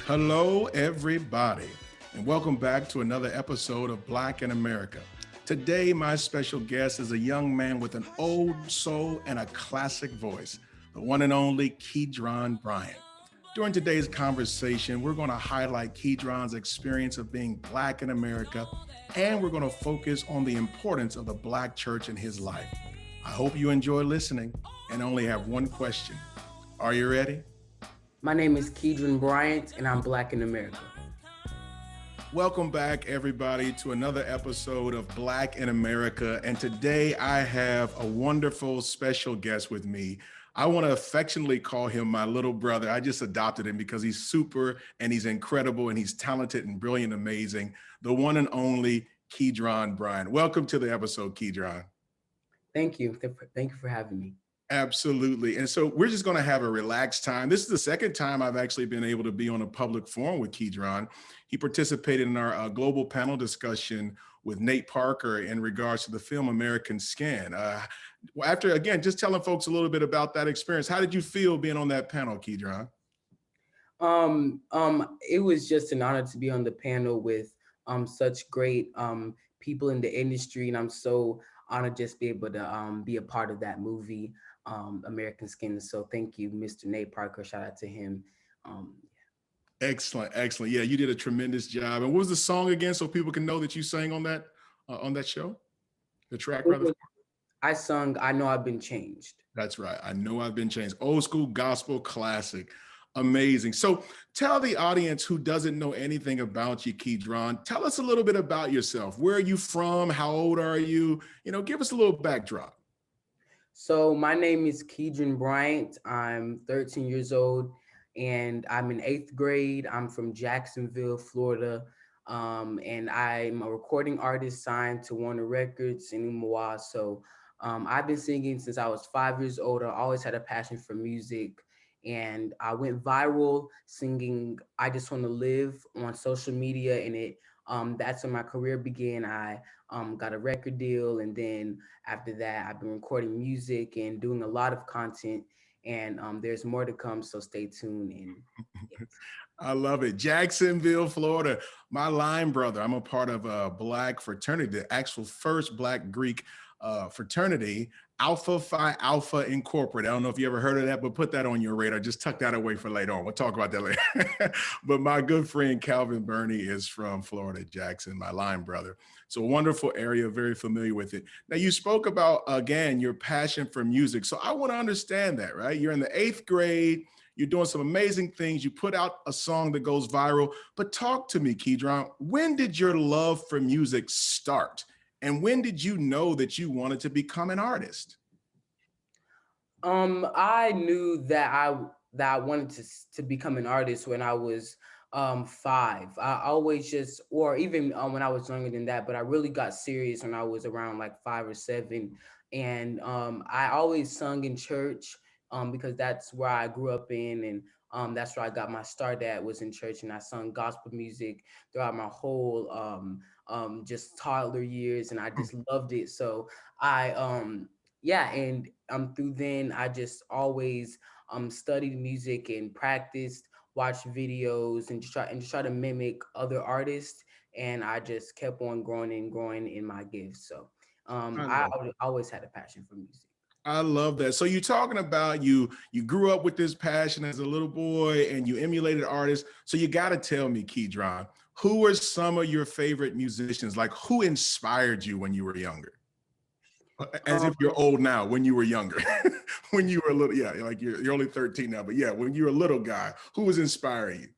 Hello, everybody, and welcome back to another episode of Black in America. Today, my special guest is a young man with an old soul and a classic voice, the one and only Keedron Bryant. During today's conversation, we're going to highlight Keedron's experience of being Black in America, and we're going to focus on the importance of the Black church in his life. I hope you enjoy listening and only have one question. Are you ready? My name is Keedron Bryant, and I'm Black in America. Welcome back, everybody, to another episode of Black in America. And today I have a wonderful special guest with me. I want to affectionately call him my little brother. I just adopted him because he's super and he's incredible and he's talented and brilliant, amazing. The one and only Keedron Bryant. Welcome to the episode, Keedron. Thank you. Thank you for having me. Absolutely. And so we're just going to have a relaxed time. This is the second time I've actually been able to be on a public forum with Keedron. He participated in our global panel discussion with Nate Parker in regards to the film American Skin. After, again, just telling folks a little bit about that experience, how did you feel being on that panel, Keedron? It was just an honor to be on the panel with such great people in the industry, and I'm so honored just to be able to be a part of that movie, American Skin. So thank you, Mr. Nate Parker. Shout out to him. Um, Excellent, excellent. Yeah, you did a tremendous job. And what was the song again, so people can know that you sang on that show, the track rather? I sung "I Know I've Been Changed." That's right. I know I've been changed. Old school gospel classic. Amazing. So tell the audience who doesn't know anything about you, Keedron, tell us a little bit about yourself. Where are you from? How old are you? Give us a little backdrop. So my name is Keedron Bryant. I'm 13 years old, and I'm in eighth grade. I'm from Jacksonville, Florida, and I'm a recording artist signed to Warner Records in Umawa. So I've been singing since I was 5 years old. I always had a passion for music, and I went viral singing "I Just Want to Live" on social media, and that's when my career began. I got a record deal, and then after that, I've been recording music and doing a lot of content, and there's more to come, so stay tuned. And yes. I love it. Jacksonville, Florida. My line brother, I'm a part of a Black fraternity, the actual first Black Greek fraternity, Alpha Phi Alpha Incorporated. I don't know if you ever heard of that, but put that on your radar. Just tuck that away for later on. We'll talk about that later. But my good friend Calvin Burney is from Florida, Jackson, my line brother. So a wonderful area, very familiar with it. Now you spoke about, again, your passion for music. So I want to understand that, right? You're in the eighth grade. You're doing some amazing things. You put out a song that goes viral. But talk to me, Keedron. When did your love for music start? And when did you know that you wanted to become an artist? I knew that I wanted to become an artist when I was five. I always just, or even when I was younger than that, but I really got serious when I was around like 5 or 7, and I always sung in church because that's where I grew up in, and that's where I got my start at, was in church, and I sung gospel music throughout my whole just toddler years, and I just loved it. So I yeah, and through then I just always studied music and practiced, watched videos, and just try to mimic other artists, and I just kept on growing and growing in my gifts. So I I love always had a passion for music. I love that. So you're talking about you grew up with this passion as a little boy and you emulated artists. So you got to tell me, Keedron, who are some of your favorite musicians? Like who inspired you when you were younger? As if Um, you're old now, when you were younger, when you were a little, yeah, like you're only 13 now, but yeah, when you were a little guy, who was inspiring you?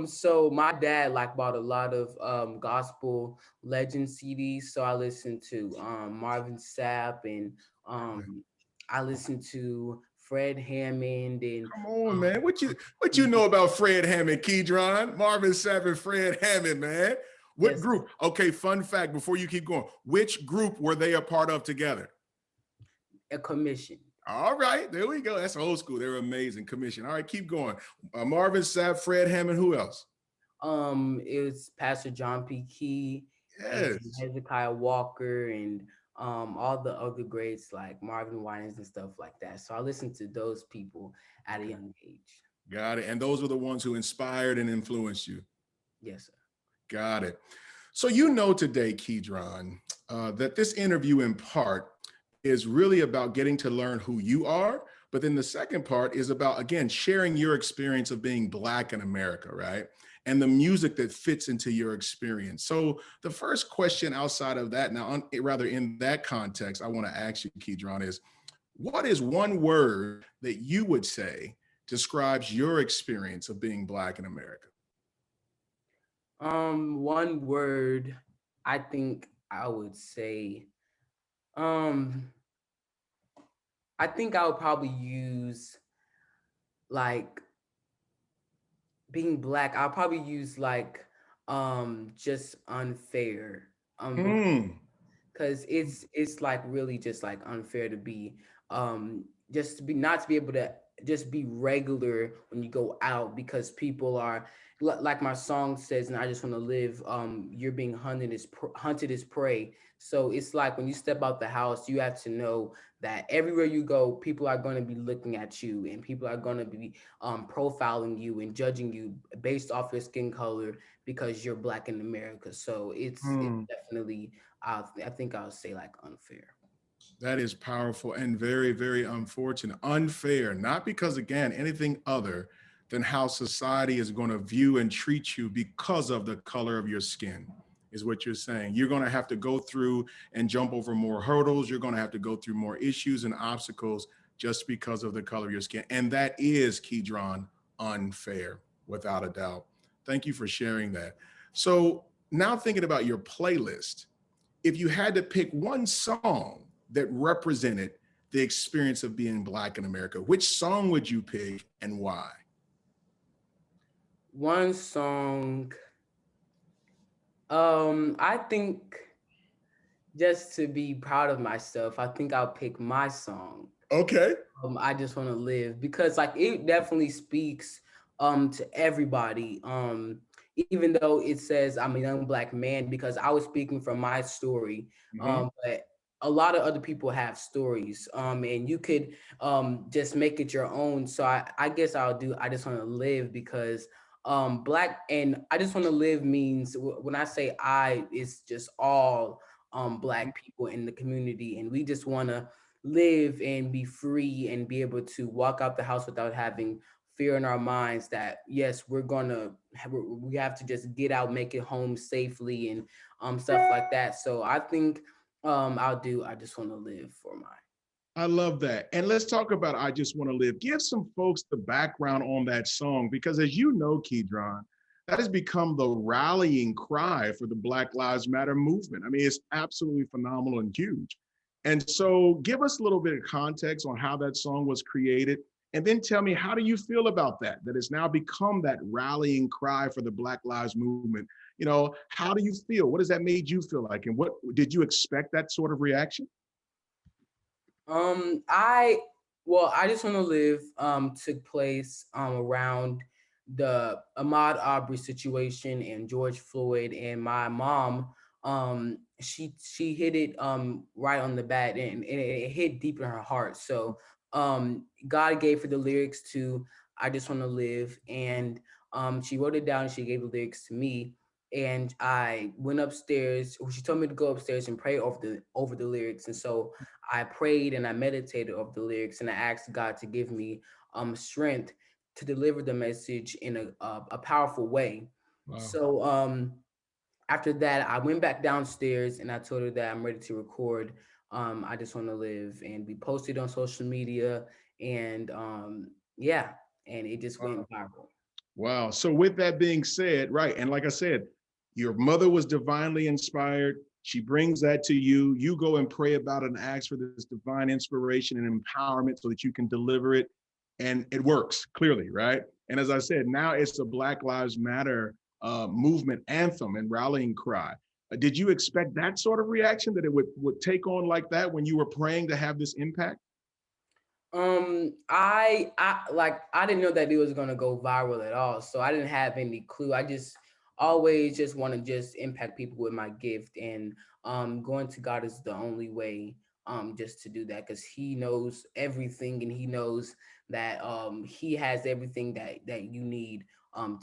so my dad like bought a lot of gospel legend CDs. So I listened to Marvin Sapp, and um I listened to Fred Hammond, and Come on, man. um, What you know about Fred Hammond, Keydron? Marvin Sapp and Fred Hammond, man. What yes, group? Okay, fun fact before you keep going. Which group were they a part of together? a commission. All right, there we go. That's old school. They're amazing. Commission. All right, keep going. Marvin Sapp, Fred Hammond, who else? It was Pastor John P. Key and Yes. Hezekiah Walker, and all the other greats like Marvin Winans and stuff like that. So I listened to those people at a young age. Got it. And those were the ones who inspired and influenced you. Yes, sir. Got it. So you know today, Keedron, that this interview in part is really about getting to learn who you are. But then the second part is about, again, sharing your experience of being Black in America, right? And the music that fits into your experience. So the first question outside of that, now, rather in that context, I want to ask you, Keedron, is what is one word that you would say describes your experience of being Black in America? One word I think I would say, um, I think I would probably use like being black. I'll probably use like just unfair. Because Mm, it's like really just like unfair to be just to be not to be able to just be regular when you go out because people are like my song says, and I just want to live. You're being hunted as prey. So it's like when you step out the house, you have to know that everywhere you go, people are going to be looking at you, and people are going to be profiling you and judging you based off your skin color because you're black in America. So it's mm. definitely I think I'll say like unfair. That is powerful and very, very unfortunate. Unfair, not because, again, anything other than how society is going to view and treat you because of the color of your skin, is what you're saying. You're going to have to go through and jump over more hurdles. You're going to have to go through more issues and obstacles just because of the color of your skin. And that is, Keydron, unfair, without a doubt. Thank you for sharing that. So now thinking about your playlist, if you had to pick one song that represented the experience of being Black in America, which song would you pick and why? One song, I think just to be proud of myself, I think I'll pick my song. Okay. I just want to live because like it definitely speaks to everybody. Even though it says I'm a young black man, because I was speaking from my story. Mm-hmm. But a lot of other people have stories. And you could just make it your own. So I guess I just want to live because black and I just want to live means when I say I, it's just all black people in the community, and we just want to live and be free and be able to walk out the house without having fear in our minds that yes we have to just get out, make it home safely, and stuff like that. So I think I just want to live for my. I love that. And let's talk about I Just Want to Live. Give some folks the background on that song, because as you know, Keydron, that has become the rallying cry for the Black Lives Matter movement. I mean, it's absolutely phenomenal and huge. And so give us a little bit of context on how that song was created. And then tell me, how do you feel about that? That it's now become that rallying cry for the Black Lives Movement. You know, how do you feel? What has that made you feel like? And what did you expect that sort of reaction? I well, I just want to live took place around the Ahmaud Arbery situation and George Floyd, and my mom she hit it right on the bat, and it hit deep in her heart. So God gave her the lyrics to I Just Want to Live, and she wrote it down and she gave the lyrics to me, and I went upstairs. She told me to go upstairs and pray over the lyrics, and so I prayed and I meditated over the lyrics, and I asked God to give me strength to deliver the message in a powerful way. Wow. So after that, I went back downstairs and I told her that I'm ready to record. I just want to live, and we posted on social media, and yeah, and it just Wow. went viral. Wow. So, with that being said, right, and like I said, your mother was divinely inspired. She brings that to you. You go and pray about it and ask for this divine inspiration and empowerment so that you can deliver it. And it works clearly, right? And as I said, now it's a Black Lives Matter movement anthem and rallying cry. Did you expect that sort of reaction, that it would take on like that when you were praying to have this impact? I didn't know that it was gonna go viral at all, so I didn't have any clue. I just always just want to just impact people with my gift, and going to God is the only way just to do that, because he knows everything, and he knows that he has everything that you need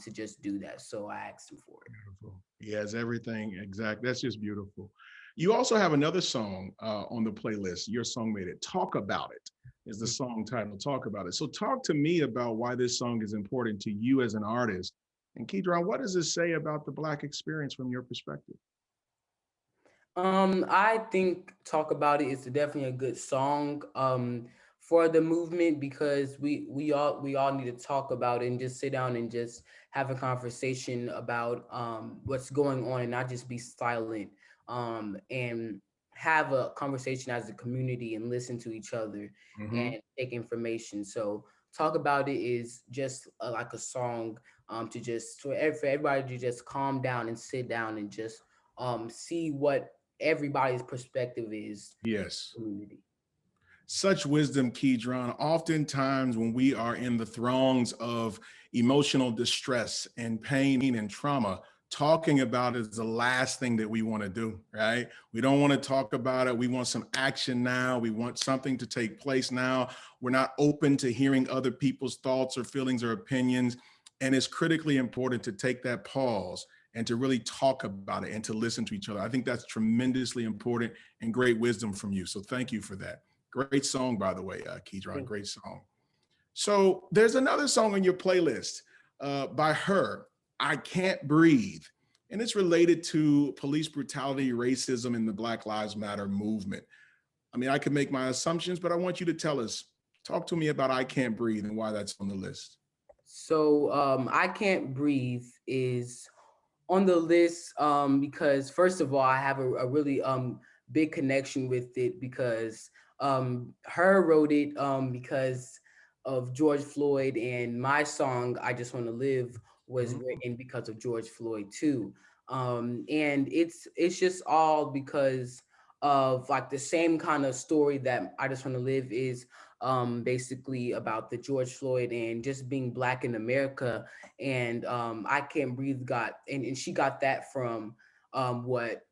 to just do that. So I asked him for it. Beautiful. He has everything exact. That's just beautiful. You also have another song on the playlist. Your song made it. Talk About It is the song title. Talk About It. So talk to me about why this song is important to you as an artist. And Keedron, what does it say about the Black experience from your perspective? I think "Talk About It" is definitely a good song for the movement, because we all need to talk about it and just sit down and just have a conversation about what's going on, and not just be silent, and have a conversation as a community and listen to each other and Mm-hmm. take information. So "Talk About It" is just like a song to just for everybody to just calm down and sit down and just see what everybody's perspective is Yes. community. Such wisdom, Keydron. Oftentimes, when we are in the throngs of emotional distress and pain and trauma, talking about it is the last thing that we want to do, right? We don't want to talk about it. We want some action now. We want something to take place now. We're not open to hearing other people's thoughts or feelings or opinions. And it's critically important to take that pause and to really talk about it and to listen to each other. I think that's tremendously important and great wisdom from you. So thank you for that. Great song, by the way, Keydron. Thank Great song. So there's another song on your playlist by her, I Can't Breathe. And it's related to police brutality, racism, and the Black Lives Matter movement. I mean, I can make my assumptions, but I want you to tell us, talk to me about I Can't Breathe and why that's on the list. So I Can't Breathe is on the list because first of all, I have a really big connection with it, because her wrote it because of George Floyd, and my song "I Just Want to Live" was Mhm. written because of George Floyd too. And it's just all because of like the same kind of story that "I Just Want to Live" is basically about the George Floyd and just being black in America. And I Can't Breathe got, and she got that from what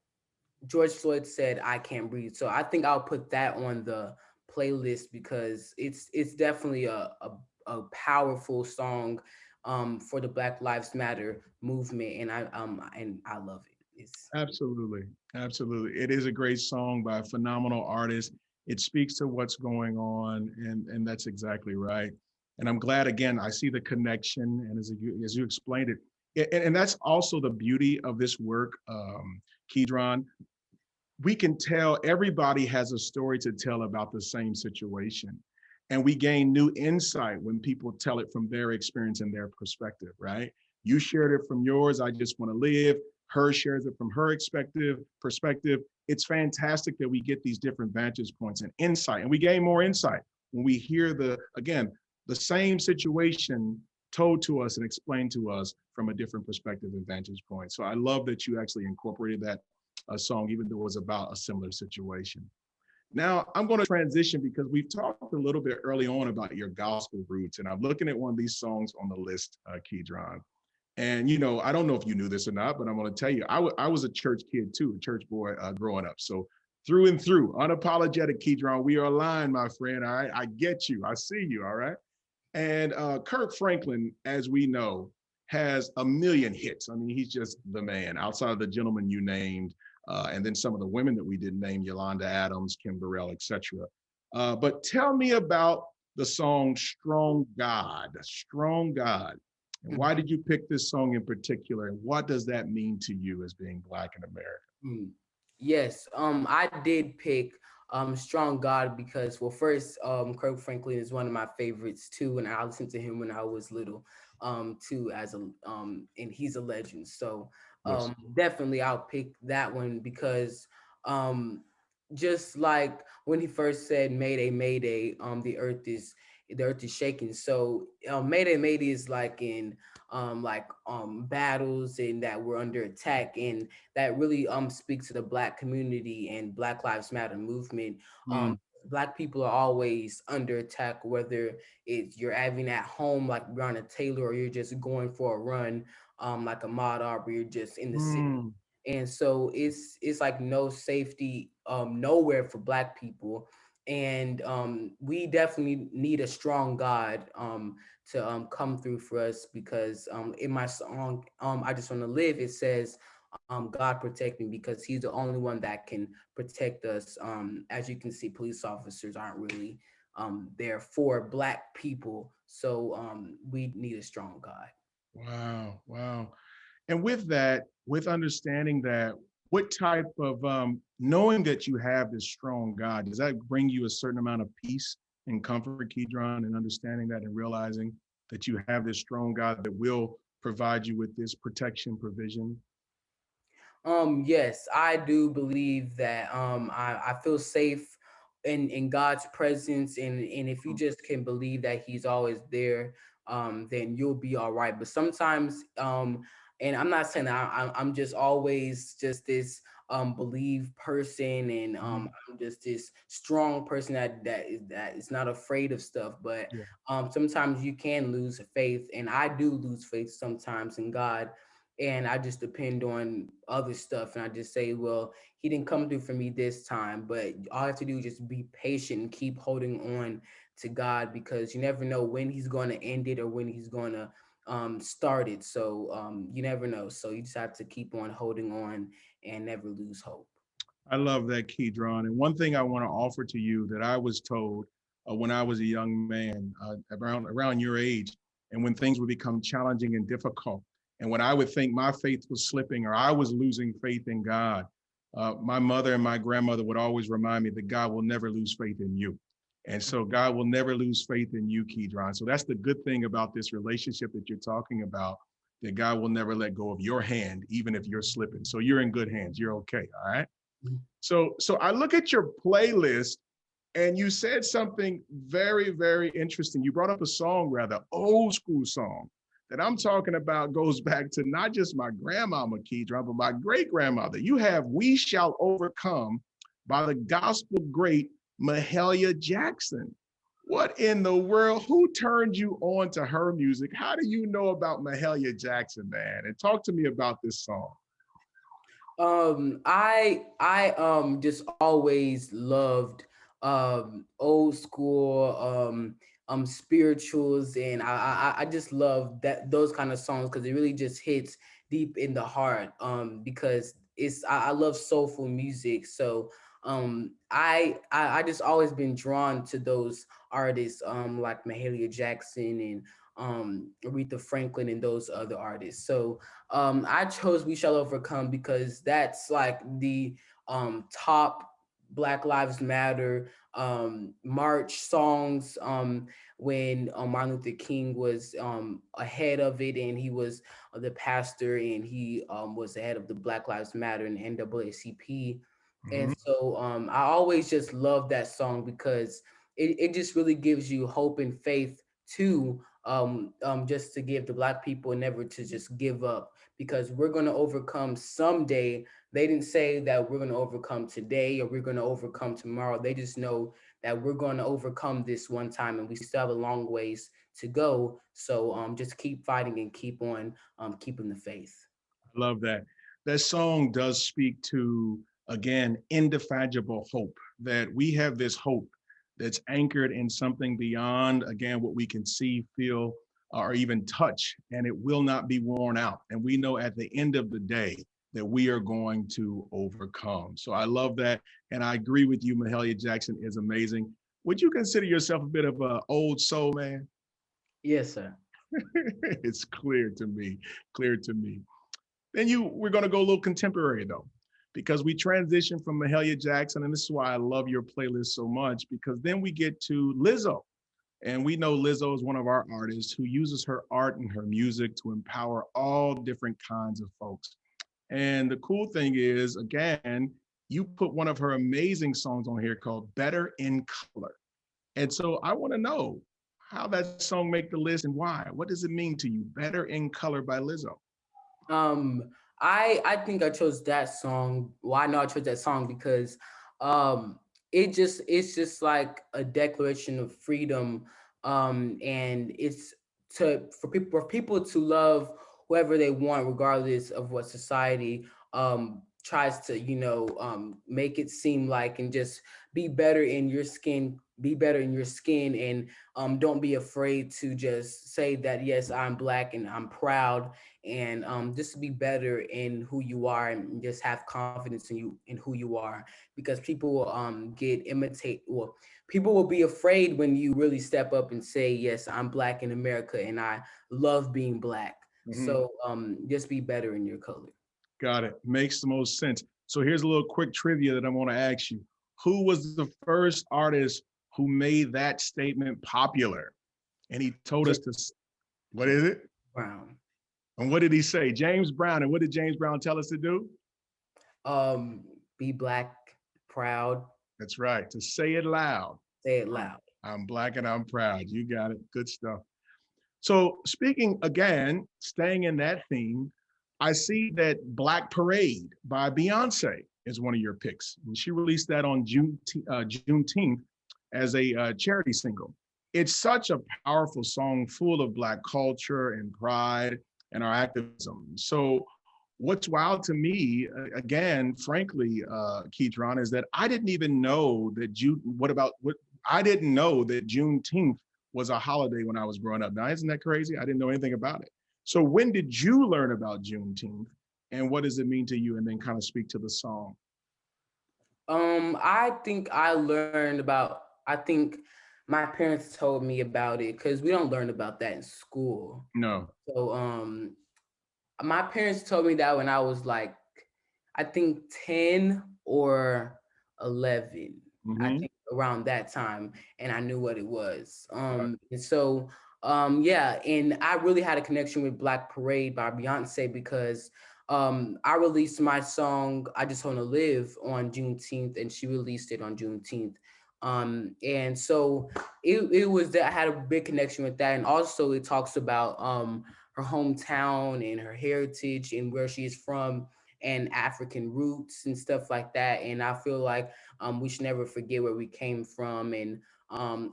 George Floyd said, "I can't breathe." So I think I'll put that on the playlist, because it's definitely a powerful song for the Black Lives Matter movement, and I love it. It's Absolutely. Absolutely. It is a great song by a phenomenal artist. It speaks to what's going on, and that's exactly right. And I'm glad, again, I see the connection. And as you explained it, and that's also the beauty of this work, Keydron. We can tell everybody has a story to tell about the same situation. And we gain new insight when people tell it from their experience and their perspective, right? You shared it from yours, I just want to live. Her shares it from her perspective. It's fantastic that we get these different vantage points and insight, and we gain more insight when we hear again, the same situation told to us and explained to us from a different perspective and vantage point. So I love that you actually incorporated that song, even though it was about a similar situation. Now, I'm going to transition because we've talked a little bit early on about your gospel roots, and I'm looking at one of these songs on the list, Keydron. And, I don't know if you knew this or not, but I'm going to tell you, I was a church kid too, a church boy growing up. So through and through, unapologetic, Keydron, we are aligned, my friend. All right. I get you. I see you. All right. And Kirk Franklin, as we know, has a million hits. I mean, he's just the man outside of the gentleman you named, and then some of the women that we didn't name, Yolanda Adams, Kim Burrell, etc. But tell me about the song Strong God. And why did you pick this song in particular? And what does that mean to you as being Black in America? Mm. Yes, I did pick Strong God because, well, first, Kirk Franklin is one of my favorites too, and I listened to him when I was little too, as a and he's a legend. So Yes. definitely I'll pick that one, because um just like when he first said "Mayday, Mayday," the earth is shaking. So "Mayday, Mayday" is like in battles, and that we're under attack, and that really speaks to the black community and Black Lives Matter movement. Mm, Black people are always under attack, whether it's you're having at home like Breonna Taylor, or you're just going for a run, like a mod Aubrey, you're just in the city. mm, And so it's like no safety nowhere for Black people, and we definitely need a strong God to come through for us, because in my song I Just Want to Live, it says God protect me, because he's the only one that can protect us. As you can see, police officers aren't really there for Black people, so we need a strong God. Wow, wow. And with that, with understanding that, what type of knowing that you have this strong God, does that bring you a certain amount of peace and comfort, Keedron, and understanding that and realizing that you have this strong God that will provide you with this protection provision? Yes, I do believe that I feel safe in God's presence, and if you just can believe that he's always there, then you'll be all right. But sometimes and I'm not saying that I'm just always just this believe person, and Mhm. I'm just this strong person that is not afraid of stuff. But Yeah, sometimes you can lose faith, and I do lose faith sometimes in God, and I just depend on other stuff. And I just say, well, he didn't come through for me this time, but all I have to do is just be patient and keep holding on to God, because you never know when he's going to end it or when he's going to start it. So you never know. So you just have to keep on holding on and never lose hope. I love that, Keydron. And one thing I want to offer to you that I was told when I was a young man, around your age, and when things would become challenging and difficult, and when I would think my faith was slipping or I was losing faith in God, my mother and my grandmother would always remind me that God will never lose faith in you. And so God will never lose faith in you, Keydron. So that's the good thing about this relationship that you're talking about, that God will never let go of your hand, even if you're slipping. So you're in good hands. You're okay. All right. So I look at your playlist, and you said something very, very interesting. You brought up a song, rather old school song that I'm talking about, goes back to not just my grandmama Keydron, but my great grandmother. You have "We Shall Overcome" by the gospel great Mahalia Jackson. What in the world? Who turned you on to her music? How do you know about Mahalia Jackson, man? And talk to me about this song. I just always loved old school spirituals, and I just love that those kind of songs, because it really just hits deep in the heart, because I love soulful music. So I just always been drawn to those artists, like Mahalia Jackson and Aretha Franklin and those other artists. So I chose "We Shall Overcome" because that's like the top Black Lives Matter march songs, when Martin Luther King was ahead of it, and he was the pastor, and he was the head of the Black Lives Matter and NAACP. And Mhm. so I always just love that song, because it just really gives you hope and faith too, just to give the Black people, and never to just give up, because we're going to overcome someday. They didn't say that we're going to overcome today or we're going to overcome tomorrow. They just know that we're going to overcome this one time, and we still have a long ways to go. So just keep fighting and keep on keeping the faith. I love that. That song does speak to, again, indefatigable hope, that we have this hope that's anchored in something beyond, again, what we can see, feel, or even touch, and it will not be worn out. And we know at the end of the day that we are going to overcome. So I love that. And I agree with you, Mahalia Jackson is amazing. Would you consider yourself a bit of an old soul man? Yes, sir. It's clear to me, clear to me. Then we're going to go a little contemporary though, because we transition from Mahalia Jackson, and this is why I love your playlist so much, because then we get to Lizzo. And we know Lizzo is one of our artists who uses her art and her music to empower all different kinds of folks. And the cool thing is, again, you put one of her amazing songs on here called "Better in Color." And so I want to know how that song make the list and why. What does it mean to you? "Better in Color" by Lizzo. Um, I think I chose that song. Well, I know I chose that song because um it's just like a declaration of freedom. And it's to for people to love whoever they want, regardless of what society tries to, make it seem like, and just be better in your skin, and don't be afraid to just say that, yes, I'm Black and I'm proud, and just be better in who you are, and just have confidence in who you are, because people will people will be afraid when you really step up and say, yes, I'm Black in America and I love being Black. Mhm. So just be better in your color. Got it. Makes the most sense. So here's a little quick trivia that I want to ask you. Who was the first artist who made that statement popular? And he told us James to, what is it? Brown. And what did he say? James Brown. And what did James Brown tell us to do? Um, be Black, proud, That's right. To say it loud. say it loud. I'm Black and I'm proud. You got it. Good stuff. So speaking again, staying in that theme, I see that Black Parade by Beyonce is one of your picks. And she released that on Juneteenth as a charity single. It's such a powerful song full of Black culture and pride and our activism. So what's wild to me, again, frankly, Keedron, is that I didn't even know that I didn't know that Juneteenth was a holiday when I was growing up. Now, isn't that crazy? I didn't know anything about it. So when did you learn about Juneteenth, and what does it mean to you? And then kind of speak to the song. I think I learned about. I think my parents told me about it because we don't learn about that in school. No. So my parents told me that when I was like, I think 10 or 11. I Mm-hmm. think around that time, and I knew what it was. And so yeah, and I really had a connection with Black Parade by Beyonce because I released my song I Just Wanna Live on Juneteenth, and she released it on Juneteenth. And so it was that I had a big connection with that. And also it talks about her hometown and her heritage and where she's from and African roots and stuff like that. And I feel like we should never forget where we came from, and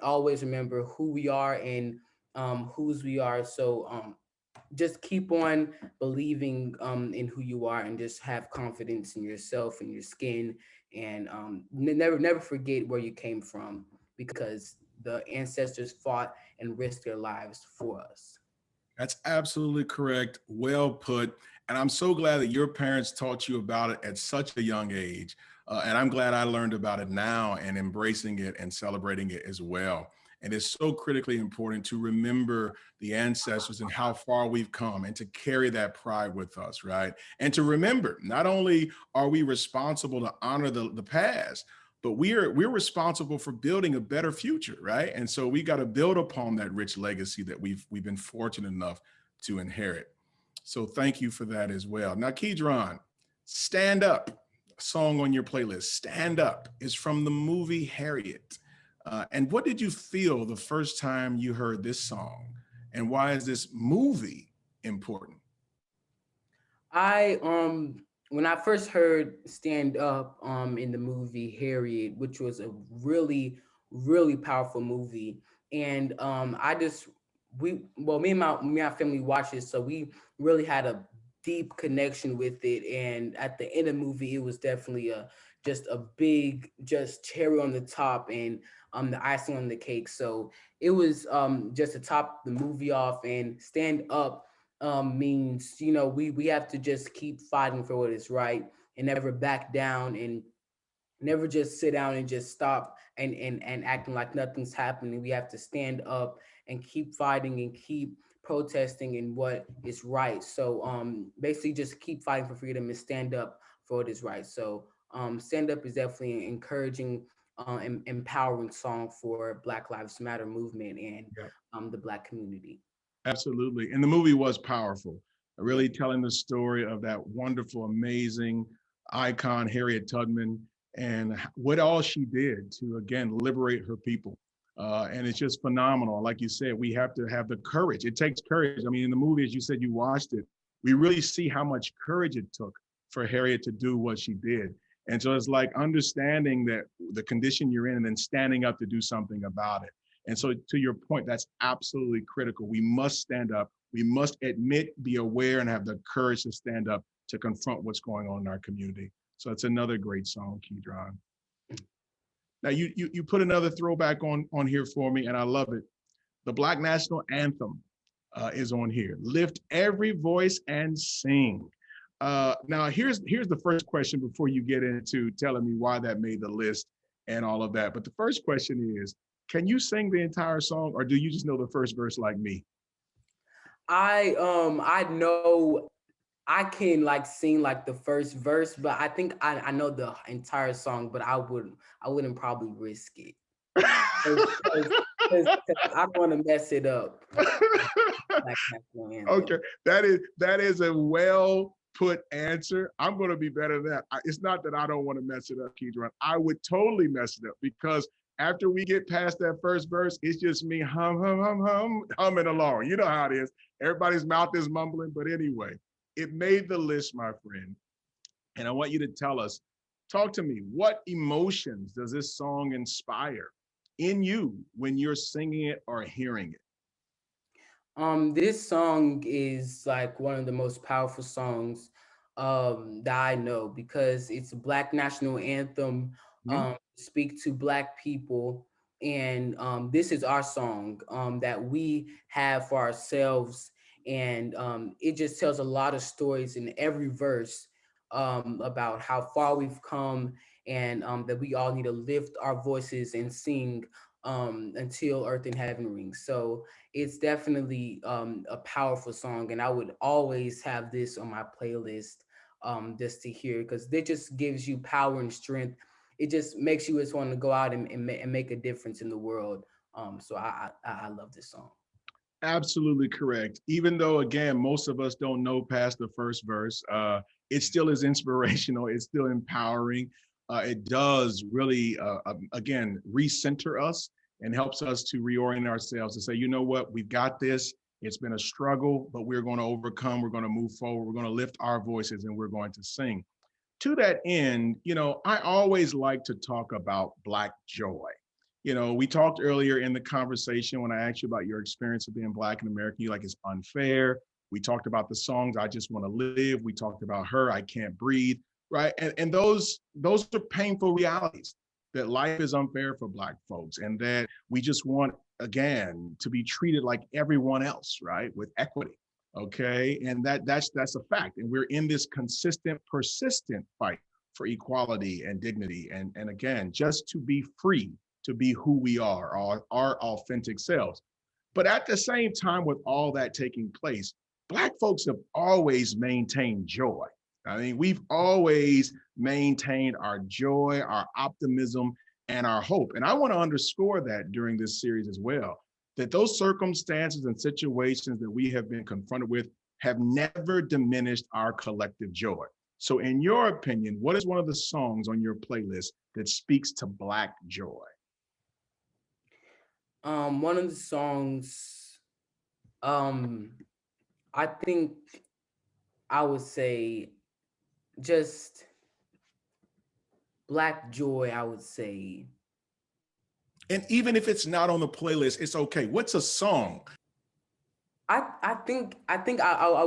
always remember who we are and whose we are. So just keep on believing in who you are, and just have confidence in yourself and your skin, and never forget where you came from, because the ancestors fought and risked their lives for us. That's absolutely correct. Well put. And I'm so glad that your parents taught you about it at such a young age. And I'm glad I learned about it now and embracing it and celebrating it as well. And it's so critically important to remember the ancestors and how far we've come, and to carry that pride with us, right? And to remember, not only are we responsible to honor the past, but we're responsible for building a better future, right? And so we got to build upon that rich legacy that we've been fortunate enough to inherit. So thank you for that as well. Now, Keedron, Stand Up, a song on your playlist. Stand Up is from the movie Harriet. And what did you feel the first time you heard this song? And why is this movie important? I when I first heard Stand Up in the movie Harriet, which was a really powerful movie, and I just we well me and my family watched it, so we really had a deep connection with it. And at the end of the movie, it was definitely a just a big just cherry on the top, and the icing on the cake. So it was just to top the movie off. And Stand Up means, we have to just keep fighting for what is right, and never back down, and never just sit down and just stop and acting like nothing's happening. We have to stand up and keep fighting and keep protesting in what is right. So basically just keep fighting for freedom and stand up for what is right. So stand up is definitely an encouraging and empowering song for Black Lives Matter movement and Yeah. the Black community. Absolutely. And the movie was powerful, Yeah. really telling the story of that wonderful, amazing icon, Harriet Tubman, and what all she did to, again, liberate her people. And it's just phenomenal. Like you said, we have to have the courage. It takes courage. I mean, in the movie, as you said, you watched it, we really see how much courage it took for Harriet to do what she did. And so it's like understanding that the condition you're in and then standing up to do something about it. And so to your point, that's absolutely critical. We must stand up. We must admit, be aware, and have the courage to stand up to confront what's going on in our community. So it's another great song, Keedron. Now you put another throwback on here for me, and I love it. The Black National Anthem is on here. Lift every voice and sing. Now here's the first question before you get into telling me why that made the list and all of that. But the first question is, can you sing the entire song, or do you just know the first verse like me? I know I can like sing like the first verse, but I think I know the entire song, but I wouldn't probably risk it because I don't want to mess it up. Black National Okay, Anthem. that is a well put answer. I'm going to be better than that. It's not that I don't want to mess it up, Keedron. I would totally mess it up because after we get past that first verse, it's just me humming along. You know how it is. Everybody's mouth is mumbling, but anyway, it made the list, my friend. And I want you to tell us, talk to me, what emotions does this song inspire in you when you're singing it or hearing it? This song is like one of the most powerful songs that I know because it's a Black national anthem, Mhm. speak to Black people, and this is our song that we have for ourselves, and it just tells a lot of stories in every verse about how far we've come, and that we all need to lift our voices and sing until earth and heaven rings. So it's definitely a powerful song, and I would always have this on my playlist just to hear because it just gives you power and strength. It just makes you just want to go out and make a difference in the world. So I love this song. Absolutely correct. Even though, again, most of us don't know past the first verse, it still is inspirational. It's still empowering. It does really, again, recenter us and helps us to reorient ourselves and say, you know what, we've got this. It's been a struggle, but we're going to overcome. We're going to move forward. We're going to lift our voices and we're going to sing. To that end, I always like to talk about Black joy. We talked earlier in the conversation when I asked you about your experience of being Black in America, you like it's unfair. We talked about the songs, I Just Want to Live. We talked about Her, I Can't Breathe, right? And those are painful realities, that life is unfair for Black folks and that we just want, again, to be treated like everyone else, right? With equity. Okay. And that's a fact. And we're in this consistent, persistent fight for equality and dignity. And again, just to be free, to be who we are, our authentic selves. But at the same time, with all that taking place, Black folks have always maintained joy. I mean, we've always maintained our joy, our optimism, and our hope. And I want to underscore that during this series as well, that those circumstances and situations that we have been confronted with have never diminished our collective joy. So, in your opinion, what is one of the songs on your playlist that speaks to Black joy? One of the songs, um, I think I would say just Black Joy. I would say And even if it's not on the playlist, it's okay. What's a song? I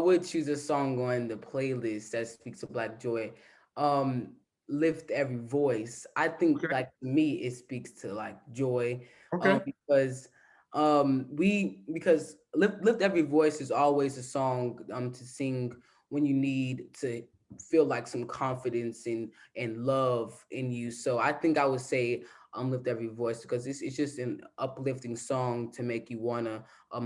would choose a song on the playlist that speaks to Black joy. Um, Lift every voice. I think Okay. like to me it speaks to like joy. Okay. Because because lift every voice is always a song to sing when you need to feel like some confidence and love in you. So I think I would say lift every voice because it's just an uplifting song to make you wanna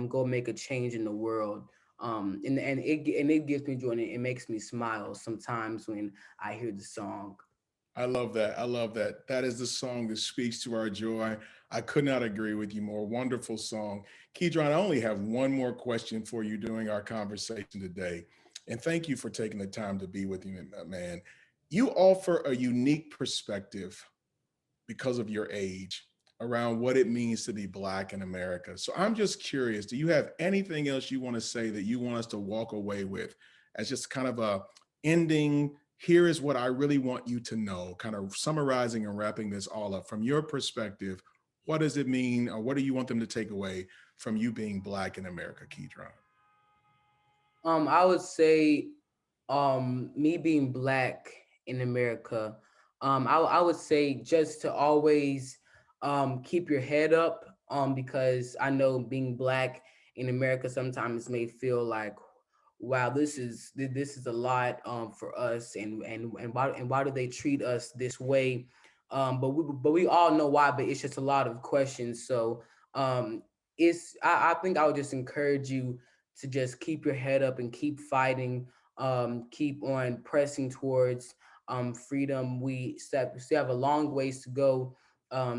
go make a change in the world. And it gives me joy and it makes me smile sometimes when I hear the song. I love that. I love that. That is the song that speaks to our joy. I could not agree with you more. Wonderful song. Keedron, I only have one more question for you during our conversation today. And thank you for taking the time to be with me, man. You offer a unique perspective because of your age around what it means to be Black in America. So I'm just curious, do you have anything else you want to say that you want us to walk away with as just kind of a ending? Here is what I really want you to know, kind of summarizing and wrapping this all up from your perspective. What does it mean, or what do you want them to take away from you being Black in America, Keydron? I would say me being Black in America, I would say just to always keep your head up, because I know being Black in America sometimes may feel like, wow, this is a lot for us, and why do they treat us this way? But we all know why, but it's just a lot of questions. So I think I would just encourage you to just keep your head up and keep fighting, keep on pressing towards freedom. We still have a long ways to go,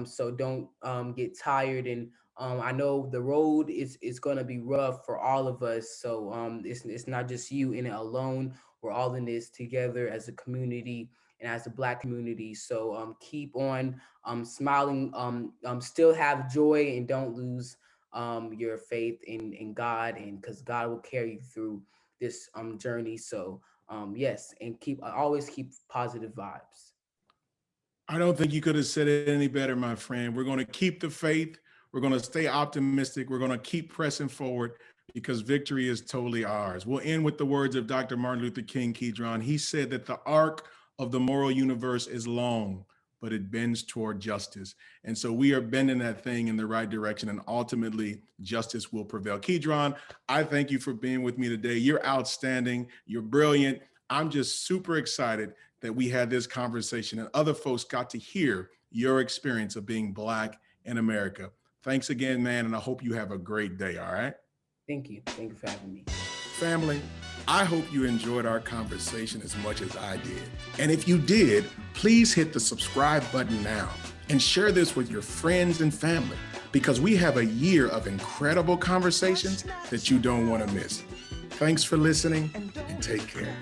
so don't get tired. And I know the road is gonna be rough for all of us. So it's not just you in it alone. We're all in this together as a community and as a Black community. So keep on smiling. Still have joy, and don't lose your faith in God, and because God will carry you through this journey. So yes, and keep always keep positive vibes. I don't think you could have said it any better, my friend. We're going to keep the faith. We're going to stay optimistic. We're going to keep pressing forward because victory is totally ours. We'll end with the words of Dr. Martin Luther King, Keedron. He said that the arc of the moral universe is long, but it bends toward justice. And so we are bending that thing in the right direction, and ultimately justice will prevail. Keedron, I thank you for being with me today. You're outstanding. You're brilliant. I'm just super excited that we had this conversation and other folks got to hear your experience of being Black in America. Thanks again, man, and I hope you have a great day, all right? Thank you. Thank you for having me. Family, I hope you enjoyed our conversation as much as I did. And if you did, please hit the subscribe button now and share this with your friends and family, because we have a year of incredible conversations that you don't want to miss. Thanks for listening, and take care.